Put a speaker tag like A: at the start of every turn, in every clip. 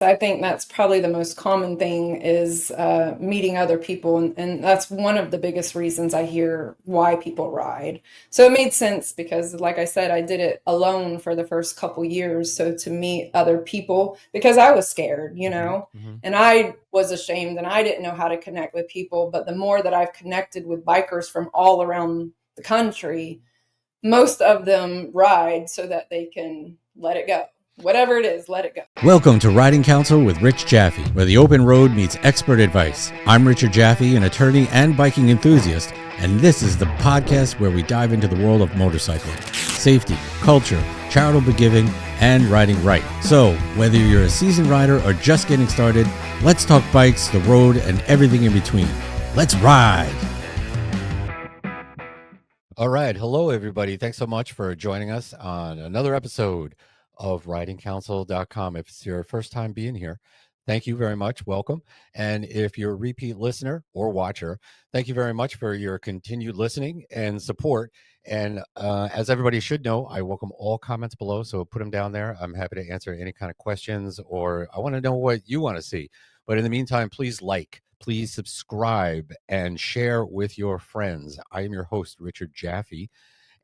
A: I think that's probably the most common thing is meeting other people, and that's one of the biggest reasons I hear why people ride. So it made sense because, like I said, I did it alone for the first couple years. So to meet other people, because I was scared,
B: Hmm. Hmm.
A: and I was ashamed and I didn't know how to connect with people. But the more that I've connected with bikers from all around the country, most of them ride so that they can let it go. Whatever it is, let it go.
B: Welcome to Riding Counsel with Rich Jaffe, where the open road meets expert advice. I'm Richard Jaffe, an attorney and biking enthusiast, and this is the podcast where we dive into the world of motorcycling, safety, culture, charitable giving, and riding right. So, whether you're a seasoned rider or just getting started, let's talk bikes, the road, and everything in between. Let's ride! All right. Hello, everybody. Thanks so much for joining us on another episode of ridingcounsel.com. If it's your first time being here, thank you very much. Welcome. And if you're a repeat listener or watcher, thank you very much for your continued listening and support. And as everybody should know, I welcome all comments below. So put them down there. I'm happy to answer any kind of questions, or I want to know what you want to see. But in the meantime, please subscribe and share with your friends. I am your host, Richard Jaffe,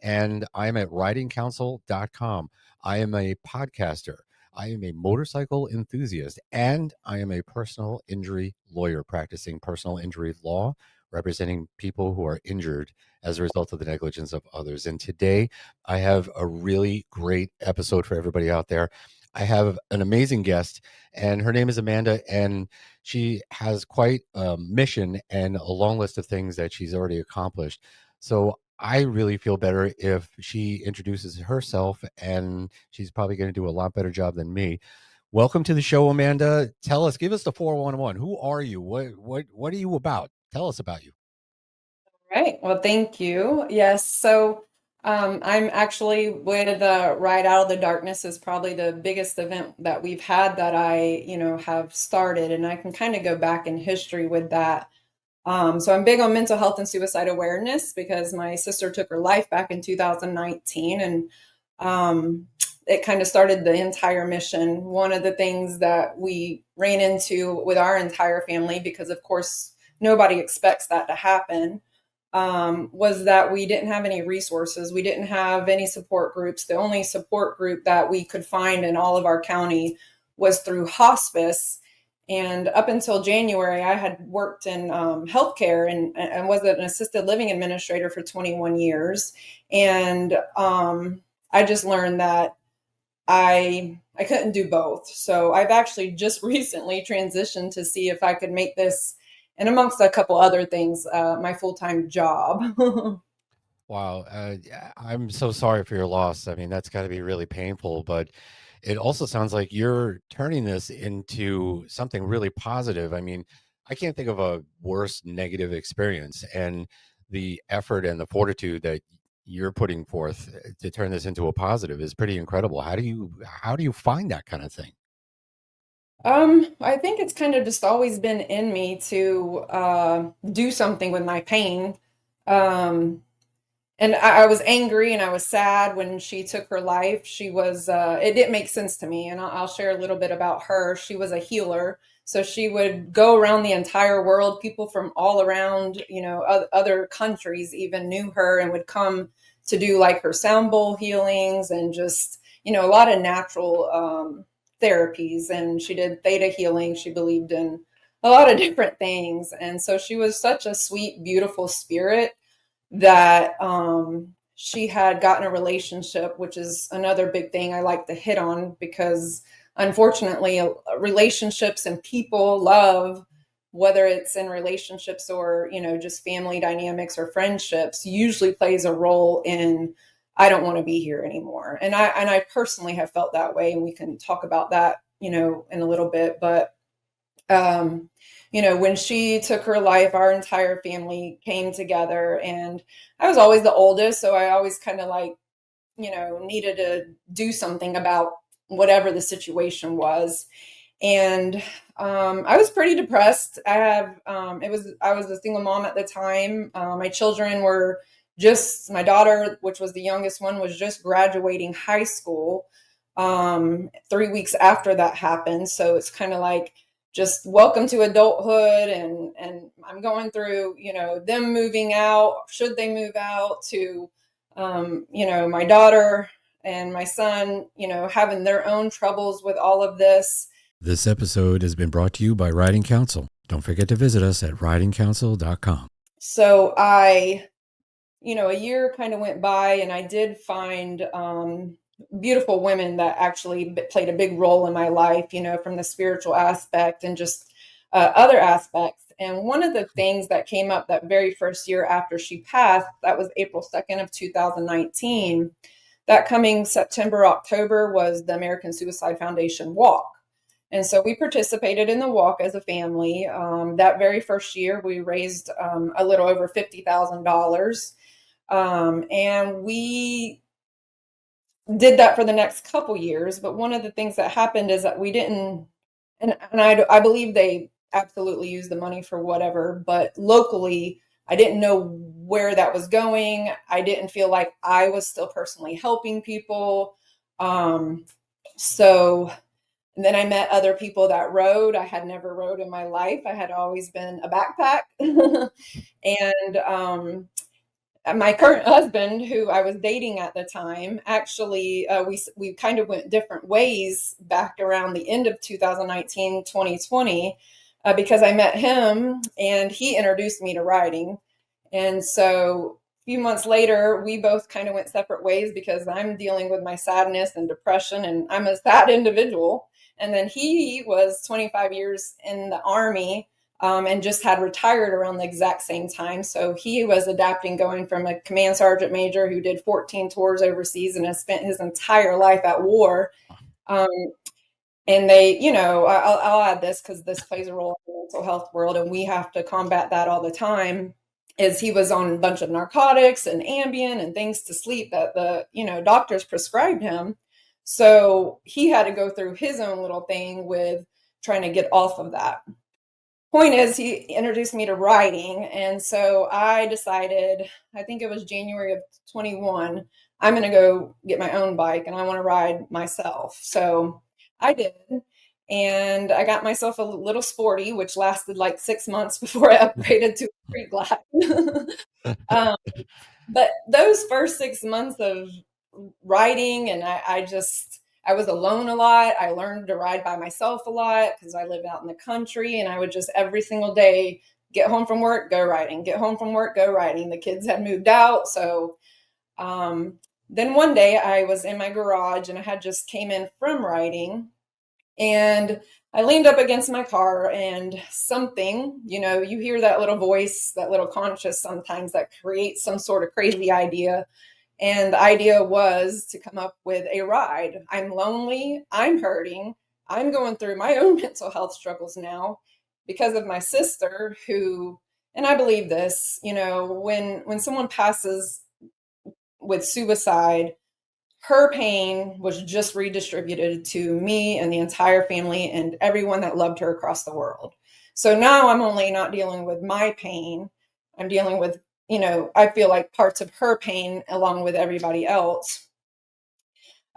B: and I'm at ridingcounsel.com. I am a podcaster. I am a motorcycle enthusiast, and I am a personal injury lawyer practicing personal injury law, representing people who are injured as a result of the negligence of others. And today I have a really great episode for everybody out there. I have an amazing guest, and her name is Amanda, and she has quite a mission and a long list of things that she's already accomplished. So I really feel better if she introduces herself, and she's probably going to do a lot better job than me. Welcome to the show, Amanda. Give us the 411. Who are you? What are you about? Tell us about you.
A: Right. Well, thank you. Yes. So I'm actually with Ride Out of the Darkness is probably the biggest event that we've had that I have started, and I can kind of go back in history with that. So I'm big on mental health and suicide awareness because my sister took her life back in 2019, and um, it kind of started the entire mission. One of the things that we ran into with our entire family, because of course nobody expects that to happen, was that we didn't have any resources. We didn't have any support groups. The only support group that we could find in all of our county was through hospice. And up until January, I had worked in healthcare and was an assisted living administrator for 21 years. And I just learned that I couldn't do both. So I've actually just recently transitioned to see if I could make this, and amongst a couple other things, my full-time job.
B: Wow. Yeah, I'm so sorry for your loss. I mean, that's got to be really painful, but it also sounds like you're turning this into something really positive. I mean, I can't think of a worse negative experience, and the effort and the fortitude that you're putting forth to turn this into a positive is pretty incredible. How do you find that kind of thing?
A: I think it's kind of just always been in me to do something with my pain. Um, and I was angry and I was sad when she took her life. It didn't make sense to me. And I'll share a little bit about her. She was a healer. So she would go around the entire world. People from all around, other countries even knew her and would come to do like her sound bowl healings and just, a lot of natural therapies. And she did theta healing. She believed in a lot of different things. And so she was such a sweet, beautiful spirit that she had gotten a relationship, which is another big thing I like to hit on because unfortunately, relationships and people love, whether it's in relationships or, just family dynamics or friendships, usually plays a role in I don't want to be here anymore. And I personally have felt that way, and we can talk about that, in a little bit, but um, when she took her life, our entire family came together, and I was always the oldest, so I always kind of like, needed to do something about whatever the situation was. And I was pretty depressed. I was a single mom at the time. My children my daughter, which was the youngest one, was just graduating high school. 3 weeks after that happened. So it's kind of like just welcome to adulthood, and I'm going through, them moving out, should they move out, to my daughter and my son, having their own troubles with all of this.
B: This episode has been brought to you by Writing Counsel. Don't forget to visit us at writingcounsel.com.
A: So a year kind of went by, and I did find beautiful women that actually played a big role in my life, from the spiritual aspect and just other aspects. And one of the things that came up that very first year after she passed, that was April 2nd of 2019, that coming September, October, was the American Suicide Foundation walk. And so we participated in the walk as a family. That very first year, we raised a little over $50,000. And we did that for the next couple years. But one of the things that happened is that we didn't, and I believe they absolutely used the money for whatever, but locally, I didn't know where that was going. I didn't feel like I was still personally helping people. So and then I met other people that rode. I had never rode in my life. I had always been a backpack. And my current husband, who I was dating at the time, actually, we kind of went different ways back around the end of 2019, 2020, because I met him and he introduced me to riding. And so a few months later, we both kind of went separate ways because I'm dealing with my sadness and depression, and I'm a sad individual. And then he was 25 years in the Army, and just had retired around the exact same time. So he was adapting, going from a command sergeant major who did 14 tours overseas and has spent his entire life at war. Um, and they, I'll add this because this plays a role in the mental health world, and we have to combat that all the time. Is he was on a bunch of narcotics and Ambien and things to sleep that the doctors prescribed him. So he had to go through his own little thing with trying to get off of that. Point is, he introduced me to riding, and so I decided, I think it was January of 21, I'm going to go get my own bike and I want to ride myself. So I did, and I got myself a little sporty, which lasted like 6 months before I upgraded to a street glide. um, but those first 6 months of riding, and I was alone a lot. I learned to ride by myself a lot because I live out in the country, and I would just every single day get home from work, go riding, get home from work, go riding. The kids had moved out. So then one day I was in my garage and I had just came in from riding, and I leaned up against my car, and something, you hear that little voice, that little conscious sometimes that creates some sort of crazy idea. And the idea was to come up with a ride. I'm lonely, I'm hurting, I'm going through my own mental health struggles now because of my sister, who, and I believe this, when someone passes with suicide, her pain was just redistributed to me and the entire family and everyone that loved her across the world. So now I'm only not dealing with my pain. I'm dealing with, I feel like parts of her pain along with everybody else.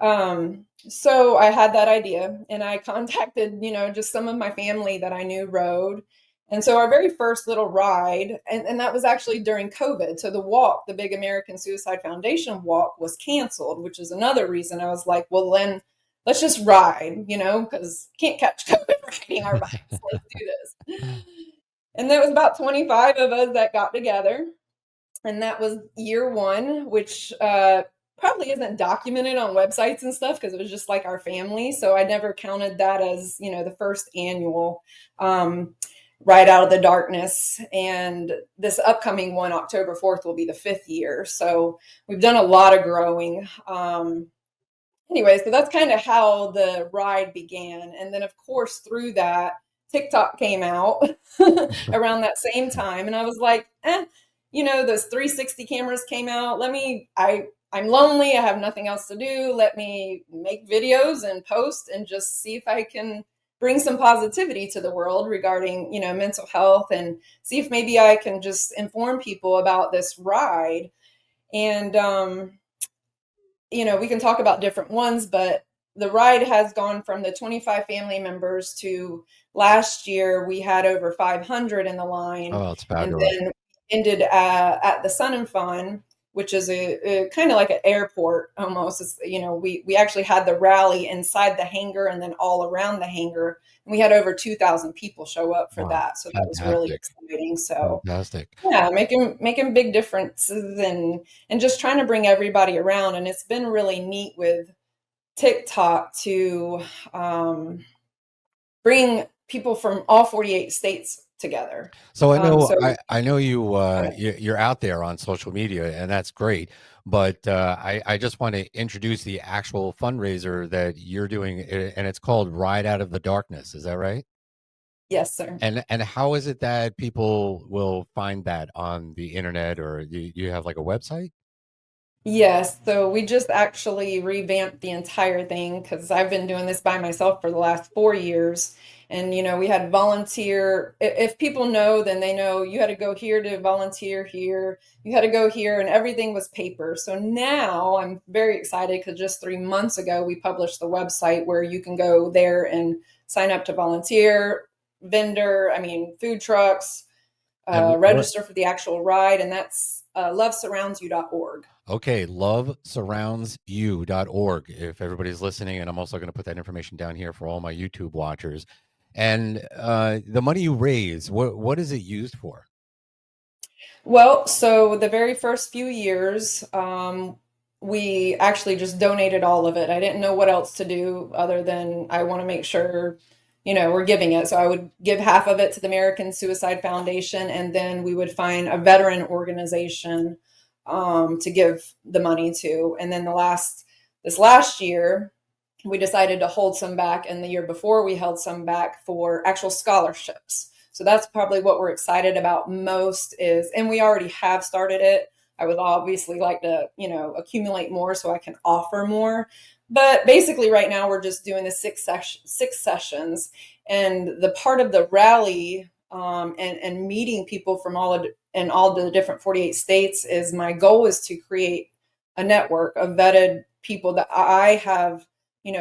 A: So I had that idea, and I contacted, just some of my family that I knew rode. And so our very first little ride, and that was actually during COVID. So the walk, the big American Suicide Foundation walk, was canceled, which is another reason I was like, well, then let's just ride, because can't catch COVID riding our bikes. Let's do this. And there was about 25 of us that got together, and that was year one, which probably isn't documented on websites and stuff because it was just like our family. So I never counted that as, the first annual Ride Out of the Darkness. And this upcoming one, October 4th, will be the 5th year. So we've done a lot of growing. Anyway, so that's kind of how the ride began. And then, of course, through that, TikTok came out around that same time. And I was like, those 360 cameras came out. I'm lonely. I have nothing else to do. Let me make videos and post and just see if I can bring some positivity to the world regarding, mental health, and see if maybe I can just inform people about this ride. And, we can talk about different ones, but the ride has gone from the 25 family members to last year we had over 500 in the line,
B: Oh, it's
A: and
B: fabulous.
A: then ended at the Sun and Fun, which is a kind of like an airport almost. It's, we actually had the rally inside the hangar and then all around the hangar, and we had over 2,000 people show up for
B: Wow,
A: that. So that was really
B: fantastic,
A: exciting. So
B: fantastic.
A: yeah, making big differences and just trying to bring everybody around. And it's been really neat with TikTok to um, bring people from all 48 states together.
B: So
A: So
B: I know
A: uh,
B: you're out there on social media, and that's great. But I just want to introduce the actual fundraiser that you're doing, and it's called Ride Out of the Darkness. Is that right?
A: yes, sir.
B: And how is it that people will find that on the internet, or you have like a website?
A: Yes, so we just actually revamped the entire thing because I've been doing this by myself for the last 4 years. And, we had volunteer. If people know, then they know you had to go here to volunteer here. You had to go here, and everything was paper. So now I'm very excited because just 3 months ago, we published the website where you can go there and sign up to volunteer, vendor, I mean, food trucks,
B: And what?
A: register for the actual ride, and that's lovesurroundsyou.org.
B: Okay, lovesurroundsyou.org. If everybody's listening, and I'm also going to put that information down here for all my YouTube watchers. And the money you raise, what is it used for?
A: Well, so the very first few years, we actually just donated all of it. I didn't know what else to do other than I want to make sure, we're giving it. So I would give half of it to the American Suicide Foundation, and then we would find a veteran organization to give the money to. And then this last year, we decided to hold some back, and the year before we held some back for actual scholarships. So that's probably what we're excited about most is, and we already have started it. I would obviously like to, accumulate more so I can offer more. But basically right now we're just doing the six sessions, and the part of the rally and meeting people from all the different 48 states is my goal is to create a network of vetted people that I have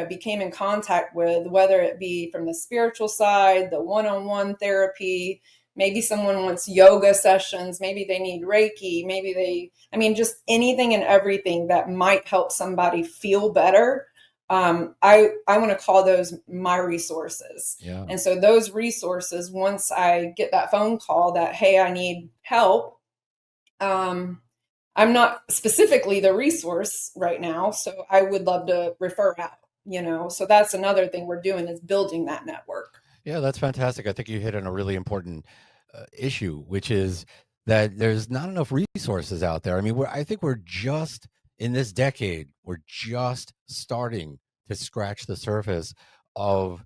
A: became in contact with, whether it be from the spiritual side, the one-on-one therapy, maybe someone wants yoga sessions, maybe they need Reiki, I mean, just anything and everything that might help somebody feel better. I want to call those my resources.
B: Yeah.
A: And so those resources, once I get that phone call that, hey, I need help, um, I'm not specifically the resource right now, so I would love to refer out. So that's another thing we're doing is building that network.
B: Yeah, that's fantastic. I think you hit on a really important issue, which is that there's not enough resources out there. I mean, I think we're just in this decade, we're just starting to scratch the surface of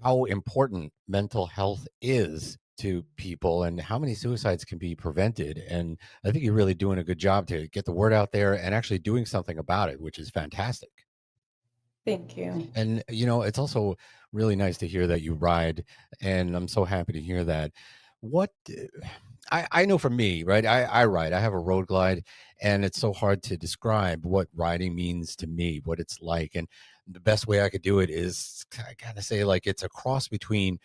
B: how important mental health is to people and how many suicides can be prevented. And I think you're really doing a good job to get the word out there and actually doing something about it, which is fantastic.
A: Thank you.
B: And it's also really nice to hear that you ride, and I'm so happy to hear that. What I know for me, right? I ride. I have a road glide, and it's so hard to describe what riding means to me, what it's like. And the best way I could do it is kind of say like it's a cross between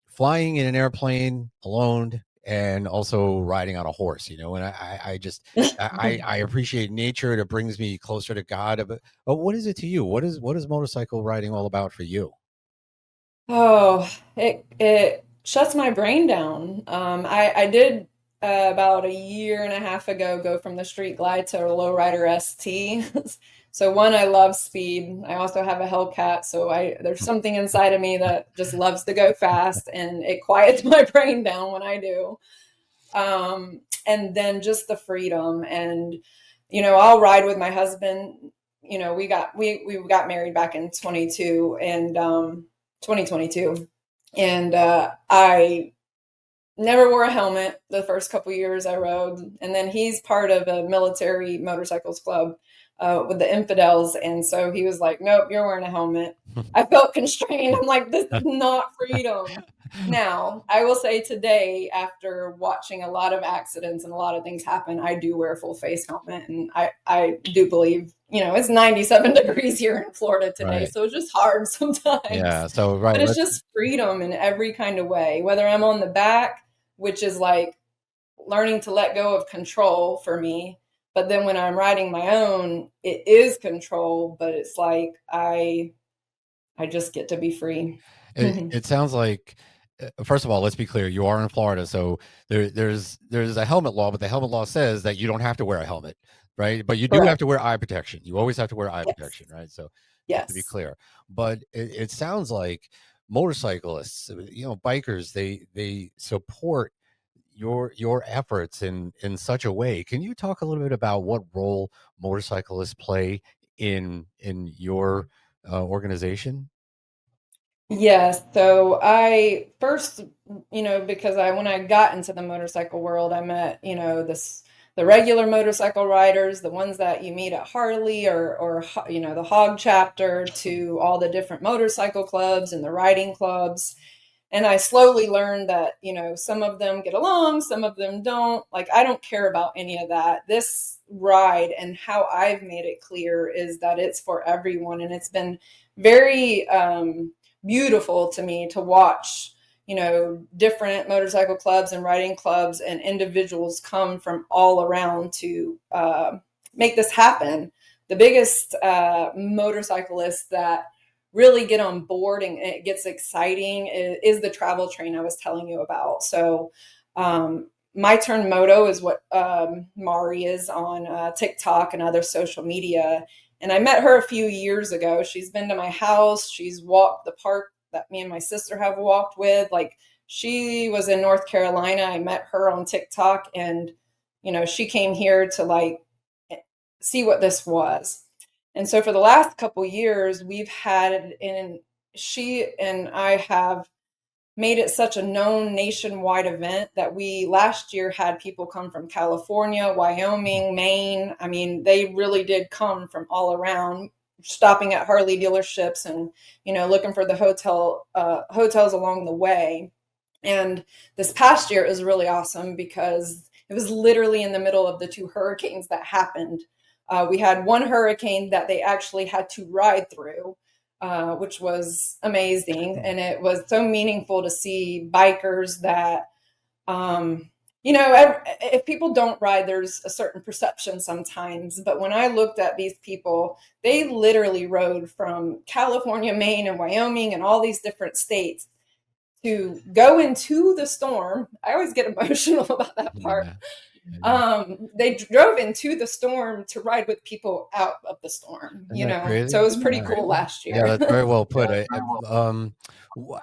B: flying in an airplane alone and also riding on a horse, and I just I appreciate nature. It brings me closer to God. But what is it to you? What is motorcycle riding all about for you?
A: Oh, it shuts my brain down. I did about a year and a half ago go from the street glide to a lowrider ST. So one, I love speed. I also have a Hellcat, so I there's something inside of me that just loves to go fast, and it quiets my brain down when I do. And then just the freedom, and I'll ride with my husband. We got married back in 22 and 2022, and I never wore a helmet the first couple years I rode, and then he's part of a military motorcycles club with the infidels, and so he was like, nope, you're wearing a helmet. I felt constrained. I'm like, this is not freedom. Now, I will say today, after watching a lot of accidents and a lot of things happen, I do wear a full face helmet. And I do believe, it's 97 degrees here in Florida today.
B: Right.
A: So it's just hard sometimes.
B: Yeah. So right.
A: But it's
B: Let's.
A: just freedom in every kind of way, whether I'm on the back, which is like learning to let go of control for me. But then when I'm riding my own, it is control, but it's like I just get to be free.
B: It sounds like, first of all, let's be clear. You are in Florida, so there's a helmet law, but the helmet law says that you don't have to wear a helmet, right? But you do have
A: Correct.
B: to wear eye protection. You always have to wear eye
A: Yes.
B: protection, right? So just to be
A: Yes.
B: clear. But it sounds like motorcyclists, bikers, they support your efforts in such a way. Can you talk a little bit about what role motorcyclists play in your organization?
A: Yes. So I first, because when I got into the motorcycle world, I met, the regular motorcycle riders, the ones that you meet at Harley or the Hog chapter, to all the different motorcycle clubs and the riding clubs. And I slowly learned that, some of them get along, some of them don't. Like, I don't care about any of that. This ride and how I've made it clear is that it's for everyone. And it's been very beautiful to me to watch, different motorcycle clubs and riding clubs and individuals come from all around to make this happen. The biggest motorcyclists that really get on board and it gets exciting is the travel train I was telling you about. So, My Turn Moto is what Mari is on TikTok and other social media. And I met her a few years ago. She's been to my house. She's walked the park that me and my sister have walked with. Like, she was in North Carolina. I met her on TikTok, and she came here to like see what this was. And so for the last couple years, we've had, and she and I have made it such a known nationwide event that we last year had people come from California, Wyoming, Maine. I mean, they really did come from all around, stopping at Harley dealerships and looking for the hotels along the way. And this past year is really awesome because it was literally in the middle of the two hurricanes that happened. We had one hurricane that they actually had to ride through, which was amazing. And it was so meaningful to see bikers that, if people don't ride, there's a certain perception sometimes. But when I looked at these people, they literally rode from California, Maine, and Wyoming, and all these different states to go into the storm. I always get emotional about that part.
B: Yeah. Yeah.
A: They drove into the storm to ride with people out of the storm,
B: Isn't that
A: So
B: crazy?
A: it was pretty
B: Yeah.
A: cool last
B: Yeah,
A: year.
B: that's very well put.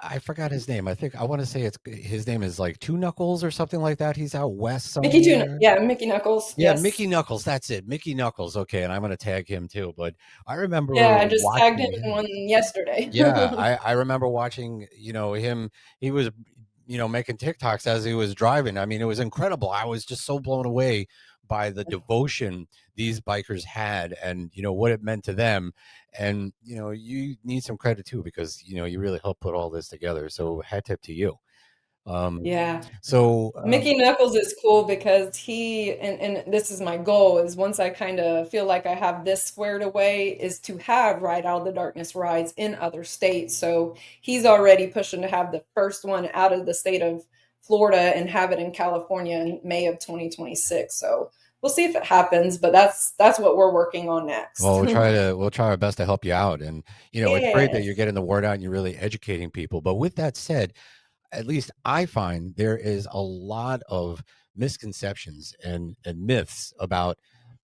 B: I forgot his name. I want to say his name is like Two Knuckles or something like that. He's out west
A: Mickey Tuna.
B: somewhere.
A: Yeah, Mickey Knuckles.
B: Yeah,
A: Yes.
B: Mickey Knuckles. That's it. Mickey Knuckles. Okay, and I'm gonna tag him too. But I
A: Yeah,
B: remember
A: I just tagged him
B: watching
A: in
B: him.
A: one yesterday.
B: Yeah, I remember watching, him. He was, making TikToks as he was driving. I mean, it was incredible. I was just so blown away by the devotion these bikers had and, what it meant to them. And, you need some credit too because, you really helped put all this together. So hat tip to you. Um,
A: Yeah.
B: so,
A: Mickey Knuckles is cool because and this is my goal, is once I kind of feel like I have this squared away, is to have Ride Out of the Darkness rides in other states. So he's already pushing to have the first one out of the state of Florida and have it in California in May of 2026. So we'll see if it happens, but that's what we're working on
B: well,
A: next.
B: we'll try our best to help you out. And, it's great that
A: Yes.
B: you're getting the word out and you're really educating people. But with that said, at least I find there is a lot of misconceptions and myths about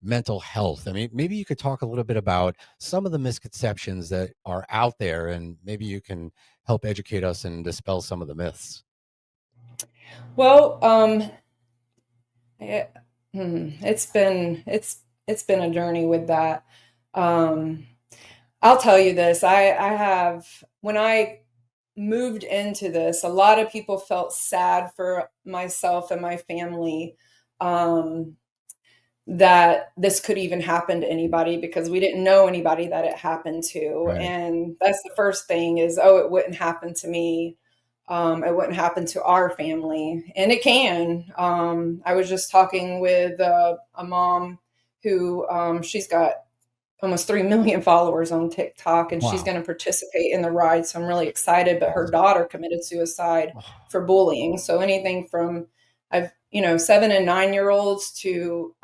B: mental health. I mean, maybe you could talk a little bit about some of the misconceptions that are out there, and maybe you can help educate us and dispel some of the myths.
A: Well, it, it's been a journey with that. Um, I'll tell you this. I have when I moved into this, a lot of people felt sad for myself and my family, um, that this could even happen to anybody because we didn't know anybody that it happened to.
B: Right.
A: And that's the first thing is, oh, it wouldn't happen to me. it wouldn't happen to our family, and it can. I was just talking with a mom who she's got almost 3 million followers on TikTok, and she's
B: Wow.
A: going to participate in the ride. So I'm really excited. But her daughter committed suicide for bullying. So anything from I've 7 and 9 year olds to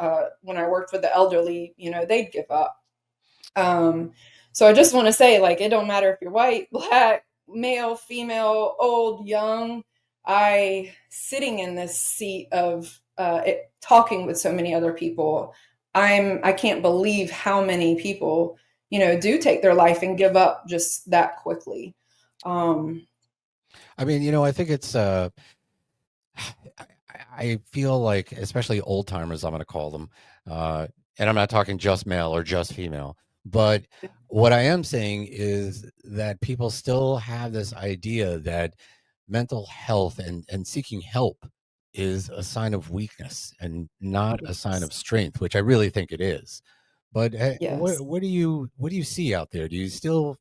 A: when I worked with the elderly, they'd give up. um, so I just want to say, like, it don't matter if you're white, black, male, female, old, young. I sitting in this seat of talking with so many other people. I can't believe how many people do take their life and give up just that quickly. Um,
B: I mean, I think it's I I feel like, especially old timers, I'm going to call them, uh, and I'm not talking just male or just female, but what I am saying is that people still have this idea that mental health and seeking help is a sign of weakness and not a sign of
A: yes,
B: strength, which I really think it is. But what
A: yes.
B: what do you see out there? Do you still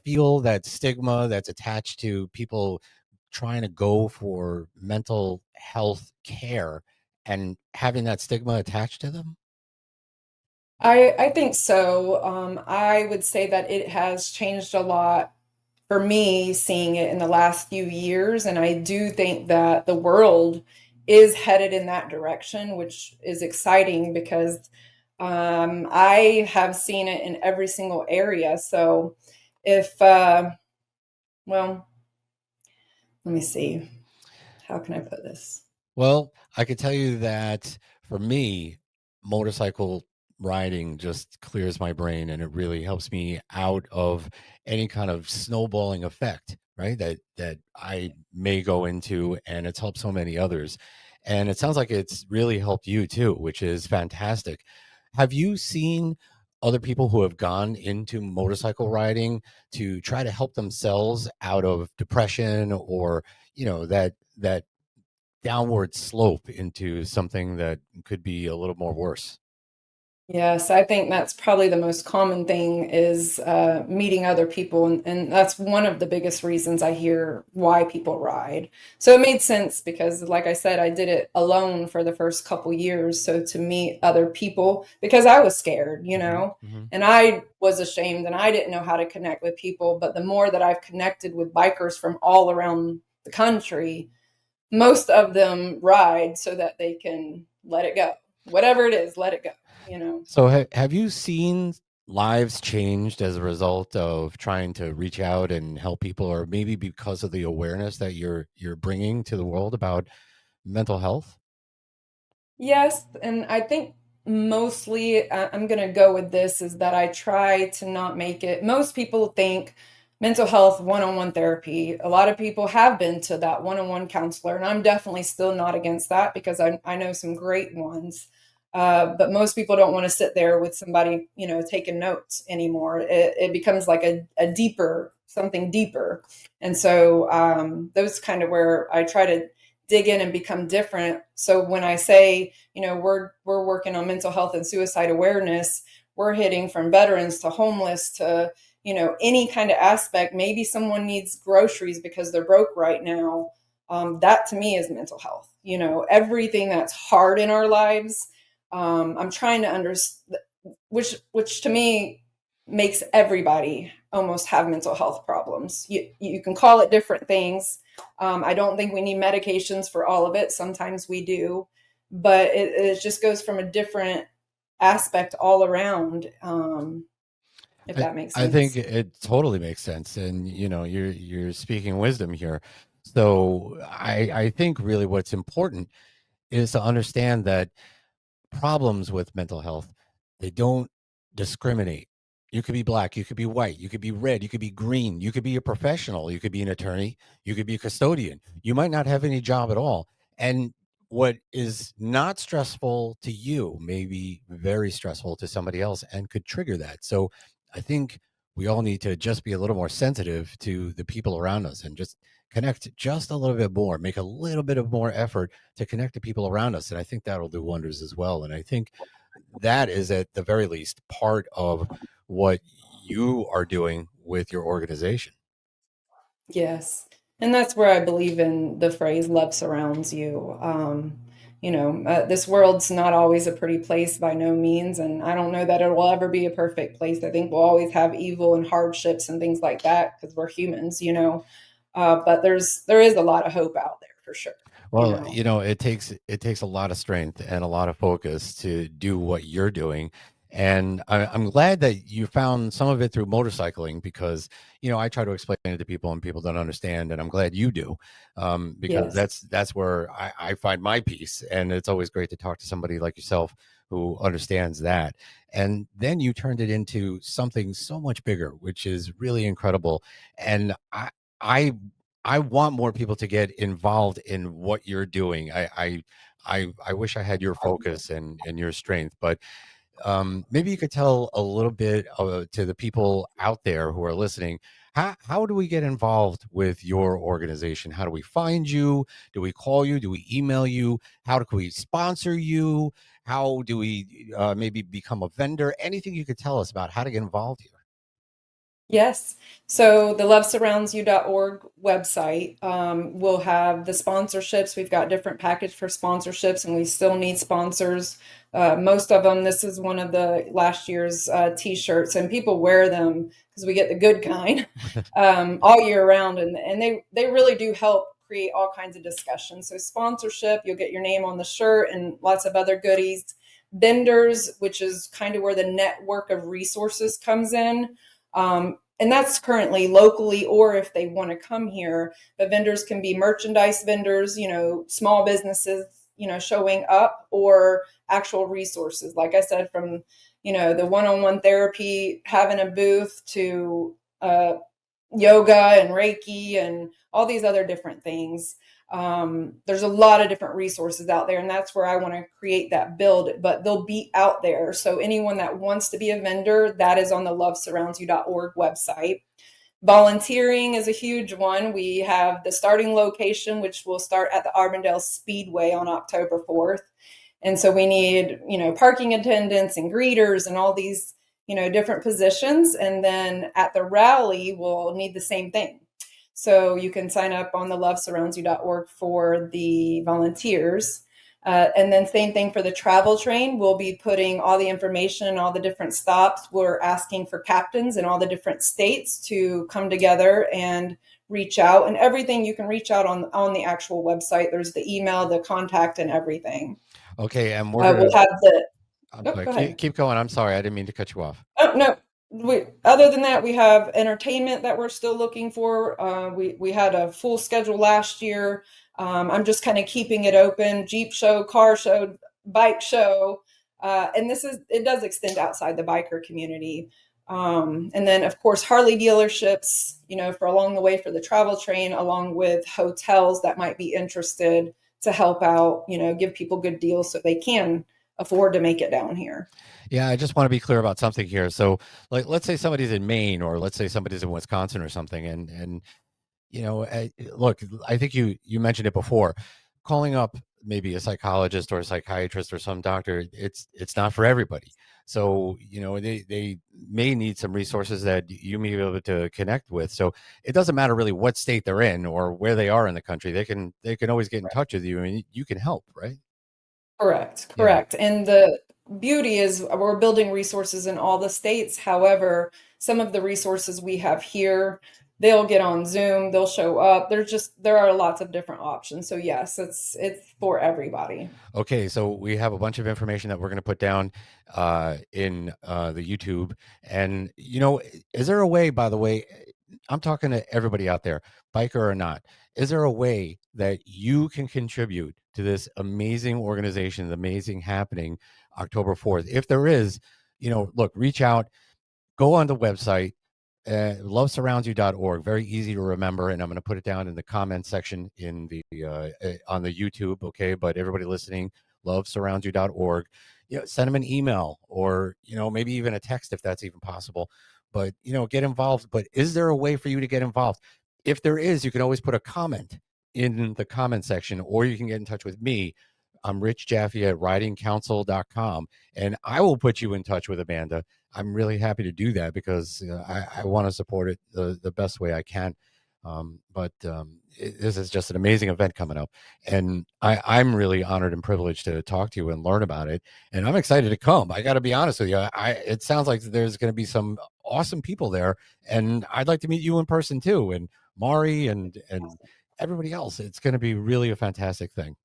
B: feel that stigma that's attached to people trying to go for mental health care and having that stigma attached to them?
A: I think so. I would say that it has changed a lot for me seeing it in the last few years. And I do think that the world is headed in that direction, which is exciting because I have seen it in every single area. So if, well, let me see, how can I put this?
B: Well, I could tell you that for me, motorcycle riding just clears my brain and it really helps me out of any kind of snowballing effect, right? That I may go into, and it's helped so many others. And it sounds like it's really helped you too, which is fantastic. Have you seen other people who have gone into motorcycle riding to try to help themselves out of depression, or that downward slope into something that could be a little more worse?
A: Yes, I think that's probably the most common thing is meeting other people, and that's one of the biggest reasons I hear why people ride. So it made sense because, like I said, I did it alone for the first couple years. So to meet other people, because I was scared,
B: Hmm. Hmm.
A: and I was ashamed, and I didn't know how to connect with people. But the more that I've connected with bikers from all around the country, most of them ride so that they can let it go, whatever it is, let it go. You know.
B: So have you seen lives changed as a result of trying to reach out and help people, or maybe because of the awareness that you're bringing to the world about mental health?
A: Yes, and I think mostly I'm going to go with this is that I try to not make it. Most people think mental health one-on-one therapy. A lot of people have been to that one-on-one counselor, and I'm definitely still not against that because I know some great ones. But most people don't want to sit there with somebody, taking notes anymore. It becomes like a deeper, something deeper. And so those kind of where I try to dig in and become different. So when I say, we're working on mental health and suicide awareness, we're hitting from veterans to homeless to, any kind of aspect. Maybe someone needs groceries because they're broke right now. That to me is mental health. Everything that's hard in our lives. I'm trying to understand, which to me makes everybody almost have mental health problems. You can call it different things. I don't think we need medications for all of it. Sometimes we do, but it just goes from a different aspect all around. If
B: I
A: that makes
B: I think
A: sense.
B: it totally makes sense, and you're speaking wisdom here. So I think really what's important is to understand that problems with mental health, they don't discriminate. You could be black, you could be white, you could be red, you could be green, you could be a professional, you could be an attorney, you could be a custodian. You might not have any job at all. And what is not stressful to you may be very stressful to somebody else and could trigger that. So I think we all need to just be a little more sensitive to the people around us and just connect just a little bit more, make a little bit of more effort to connect to people around us. And I think that'll do wonders as well. And I think that is at the very least part of what you are doing with your organization.
A: Yes. And that's where I believe in the phrase "love surrounds you." This world's not always a pretty place by no means, and I don't know that it will ever be a perfect place. I think we'll always have evil and hardships and things like that because we're humans, but there is a lot of hope out there for sure, you
B: Well,
A: know.
B: it takes a lot of strength and a lot of focus to do what you're doing. And I'm glad that you found some of it through motorcycling because, I try to explain it to people and people don't understand. And I'm glad you do, because
A: Yes.
B: that's where I find my peace. And it's always great to talk to somebody like yourself who understands that. And then you turned it into something so much bigger, which is really incredible. And I I want more people to get involved in what you're doing. I wish I had your focus and your strength, but maybe you could tell a little bit to the people out there who are listening. How do we get involved with your organization? How do we find you? Do we call you? Do we email you? How do we sponsor you? How do we maybe become a vendor? Anything you could tell us about how to get involved here?
A: Yes. So the lovesurroundsyou.org website will have the sponsorships. We've got different package for sponsorships, and we still need sponsors. Most of them, this is one of the last year's t-shirts, and people wear them because we get the good kind all year round, and they really do help create all kinds of discussion. So sponsorship, you'll get your name on the shirt and lots of other goodies. Vendors, which is kind of where the network of resources comes in. And that's currently locally, or if they want to come here, but vendors can be merchandise vendors, small businesses, showing up, or actual resources. Like I said, from, the one on one therapy, having a booth, to yoga and Reiki and all these other different things. There's a lot of different resources out there, and that's where I want to create that build, but they'll be out there. So anyone that wants to be a vendor, that is on the lovesurroundsyou.org website. Volunteering is a huge one. We have the starting location, which will start at the Arbondale Speedway on October 4th. And so we need, parking attendants and greeters and all these, different positions. And then at the rally, we'll need the same thing. So you can sign up on the lovesurroundsyou.org for the volunteers. And then same thing for the travel train. We'll be putting all the information and all the different stops. We're asking for captains in all the different states to come together and reach out, and everything you can reach out on the actual website. There's the email, the contact, and everything.
B: Okay, and we're gonna.
A: We'll have the.
B: I'm
A: Oh,
B: sorry.
A: go ahead.
B: Keep going. I'm sorry. I didn't mean to cut you off.
A: Oh, no. Other than that, we have entertainment that we're still looking for. We had a full schedule last year. I'm just kind of keeping it open. Jeep show, car show, bike show, and it does extend outside the biker community. And then, of course, Harley dealerships. For along the way for the travel train, along with hotels that might be interested to help out. Give people good deals so they can afford to make it down here.
B: Yeah, I just want to be clear about something here. So, like, let's say somebody's in Maine, or let's say somebody's in Wisconsin or something, and look, I think you mentioned it before. Calling up maybe a psychologist or a psychiatrist or some doctor, it's not for everybody. So, they may need some resources that you may be able to connect with. So it doesn't matter really what state they're in or where they are in the country. They can always get in touch with you and you can help, right?
A: Correct,
B: Yeah.
A: correct. And the beauty is we're building resources in all the states. However, some of the resources we have here, they'll get on Zoom, they'll show up. There are lots of different options. So yes, it's for everybody.
B: Okay, so we have a bunch of information that we're going to put down in the YouTube. And, is there a way, by the way, I'm talking to everybody out there, biker or not, is there a way that you can contribute to this amazing organization, the amazing happening October 4th? If there is, look, reach out, go on the website, lovesurroundsyou.org. Very easy to remember, and I'm going to put it down in the comment section in the on the YouTube. Okay, but everybody listening, lovesurroundsyou.org. Send them an email, or maybe even a text if that's even possible. But get involved. But is there a way for you to get involved? If there is, you can always put a comment in the comment section, or you can get in touch with me. I'm Rich Jaffe at ridingcounsel.com, and I will put you in touch with Amanda. I'm really happy to do that because I want to support it the best way I can. But this is just an amazing event coming up, and I'm really honored and privileged to talk to you and learn about it. And I'm excited to come. I got to be honest with you. It sounds like there's going to be some awesome people there, and I'd like to meet you in person too, and Mari and everybody else. It's going to be really a fantastic thing.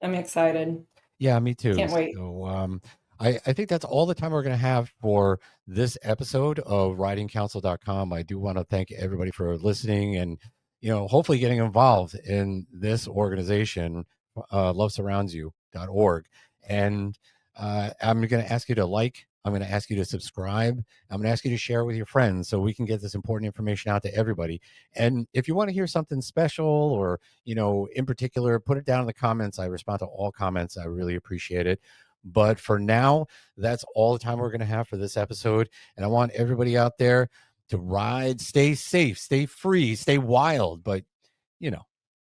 A: I'm excited.
B: Yeah, me too.
A: Can't wait.
B: So I think that's all the time we're going to have for this episode of writingcounsel.com. I do want to thank everybody for listening and, hopefully getting involved in this organization, lovesurroundsyou.org. And I'm going to ask you to like, I'm going to ask you to subscribe. I'm going to ask you to share with your friends so we can get this important information out to everybody. And if you want to hear something special or, in particular, put it down in the comments. I respond to all comments. I really appreciate it. But for now, that's all the time we're going to have for this episode. And I want everybody out there to ride, stay safe, stay free, stay wild, but,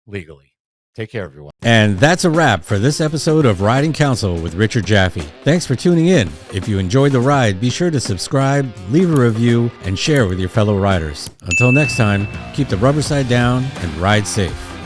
B: legally. Take care, everyone. And that's a wrap for this episode of Riding Counsel with Richard Jaffe. Thanks for tuning in. If you enjoyed the ride, be sure to subscribe, leave a review, and share with your fellow riders. Until next time, keep the rubber side down and ride safe.